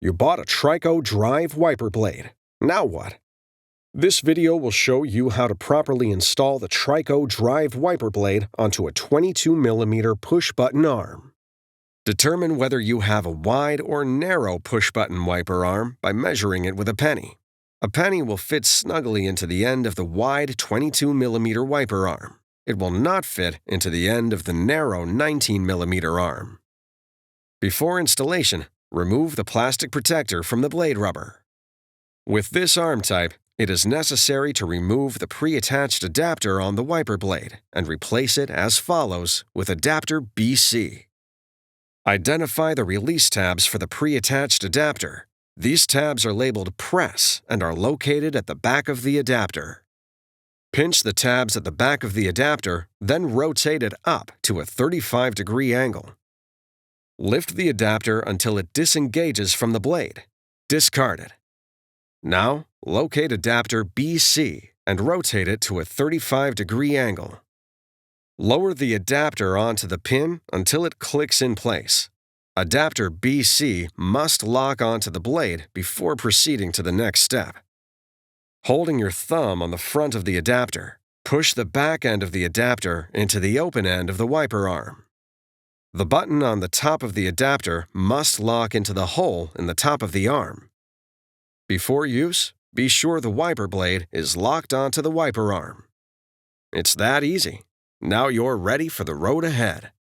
You bought a TRICO Drive wiper blade. Now what? This video will show you how to properly install the TRICO Drive wiper blade onto a 22mm push-button arm. Determine whether you have a wide or narrow push-button wiper arm by measuring it with a penny. A penny will fit snugly into the end of the wide 22mm wiper arm. It will not fit into the end of the narrow 19mm arm. Before installation, remove the plastic protector from the blade rubber. With this arm type, it is necessary to remove the pre-attached adapter on the wiper blade and replace it as follows with adapter BC. Identify the release tabs for the pre-attached adapter. These tabs are labeled Press and are located at the back of the adapter. Pinch the tabs at the back of the adapter, then rotate it up to a 35-degree angle. Lift the adapter until it disengages from the blade. Discard it. Now, locate adapter BC and rotate it to a 35-degree angle. Lower the adapter onto the pin until it clicks in place. Adapter BC must lock onto the blade before proceeding to the next step. Holding your thumb on the front of the adapter, push the back end of the adapter into the open end of the wiper arm. The button on the top of the adapter must lock into the hole in the top of the arm. Before use, be sure the wiper blade is locked onto the wiper arm. It's that easy. Now you're ready for the road ahead.